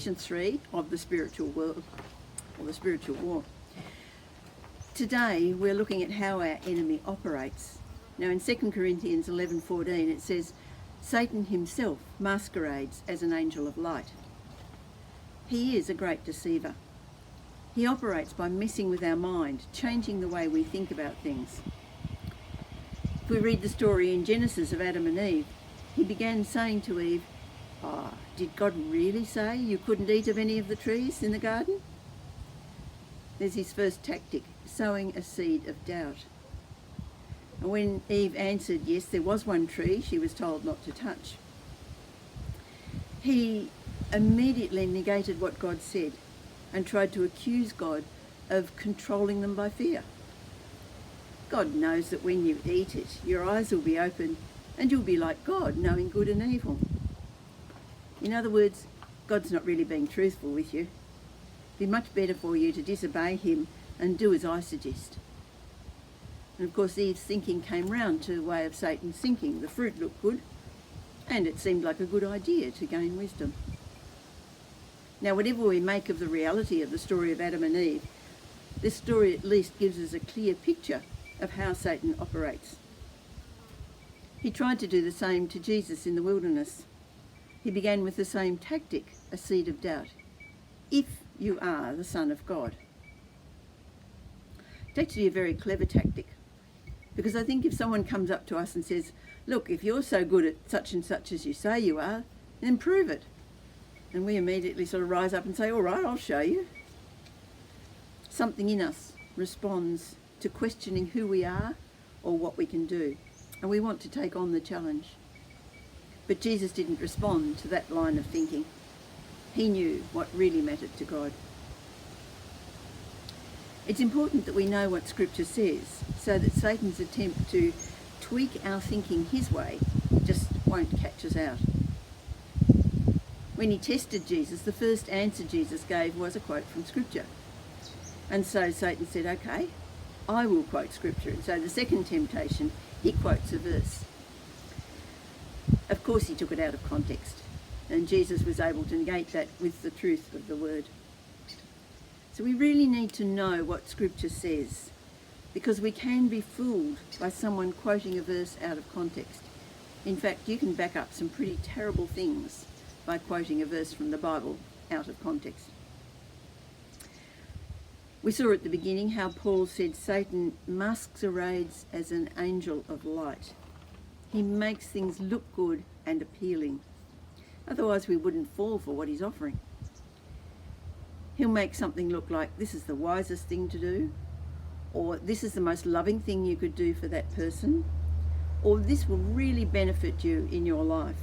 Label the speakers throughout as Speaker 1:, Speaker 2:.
Speaker 1: session 3 of the spiritual world, or the spiritual war. Today we're looking at how our enemy operates. Now in 2 Corinthians 11:14 it says, Satan himself masquerades as an angel of light. He is a great deceiver. He operates by messing with our mind, changing the way we think about things. If we read the story in Genesis of Adam and Eve, he began saying to Eve, did God really say you couldn't eat of any of the trees in the garden? There's his first tactic, sowing a seed of doubt. And when Eve answered, yes, there was one tree she was told not to touch, he immediately negated what God said and tried to accuse God of controlling them by fear. God knows that when you eat it, your eyes will be open and you'll be like God, knowing good and evil. In other words, God's not really being truthful with you. It'd be much better for you to disobey him and do as I suggest. And of course Eve's thinking came round to the way of Satan's thinking. The fruit looked good and it seemed like a good idea to gain wisdom. Now whatever we make of the reality of the story of Adam and Eve, this story at least gives us a clear picture of how Satan operates. He tried to do the same to Jesus in the wilderness. He began with the same tactic, a seed of doubt. If you are the Son of God. It's actually a very clever tactic, because I think if someone comes up to us and says, look, if you're so good at such and such as you say you are, then prove it. And we immediately sort of rise up and say, all right, I'll show you. Something in us responds to questioning who we are or what we can do, and we want to take on the challenge. But Jesus didn't respond to that line of thinking. He knew what really mattered to God. It's important that we know what Scripture says, so that Satan's attempt to tweak our thinking his way just won't catch us out. When he tested Jesus, the first answer Jesus gave was a quote from Scripture. And so Satan said, okay, I will quote Scripture. And so the second temptation, he quotes a verse. Of course he took it out of context, and Jesus was able to negate that with the truth of the word. So we really need to know what Scripture says, because we can be fooled by someone quoting a verse out of context. In fact, you can back up some pretty terrible things by quoting a verse from the Bible out of context. We saw at the beginning how Paul said Satan masquerades as an angel of light. He makes things look good and appealing. Otherwise we wouldn't fall for what he's offering. He'll make something look like this is the wisest thing to do, or this is the most loving thing you could do for that person, or this will really benefit you in your life.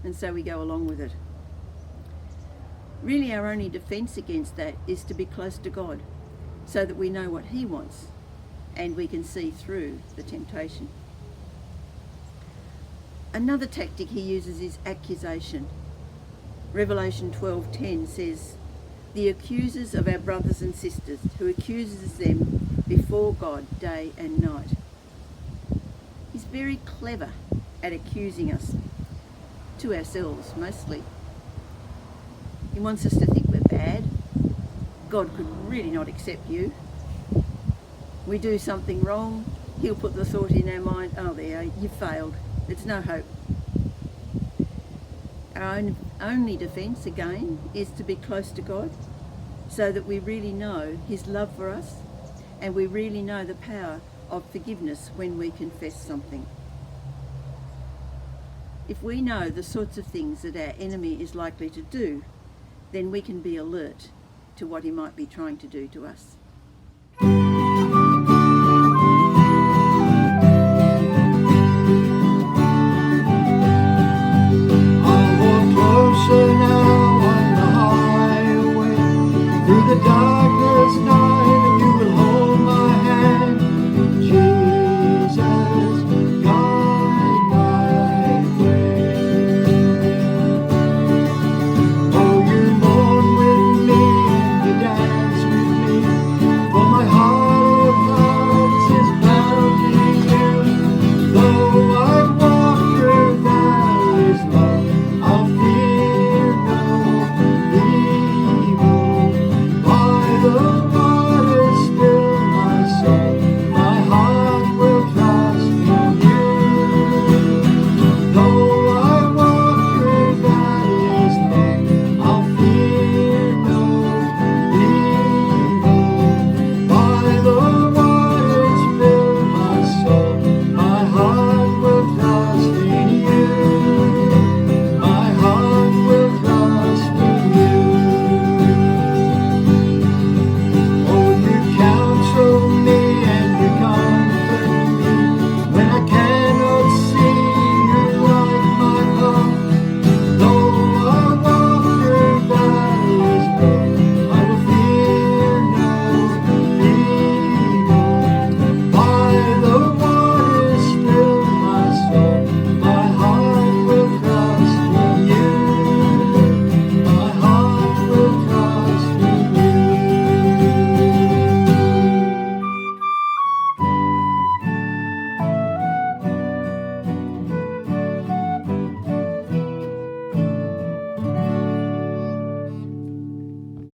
Speaker 1: And so we go along with it. Really our only defense against that is to be close to God, so that we know what he wants and we can see through the temptation. Another tactic he uses is accusation. Revelation 12:10 says, the accusers of our brothers and sisters, who accuses them before God day and night. He's very clever at accusing us, to ourselves mostly. He wants us to think we're bad. God could really not accept you. We do something wrong, he'll put the thought in our mind, oh there, you failed. There's no hope. Our only defence, again, is to be close to God, so that we really know his love for us and we really know the power of forgiveness when we confess something. If we know the sorts of things that our enemy is likely to do, then we can be alert to what he might be trying to do to us.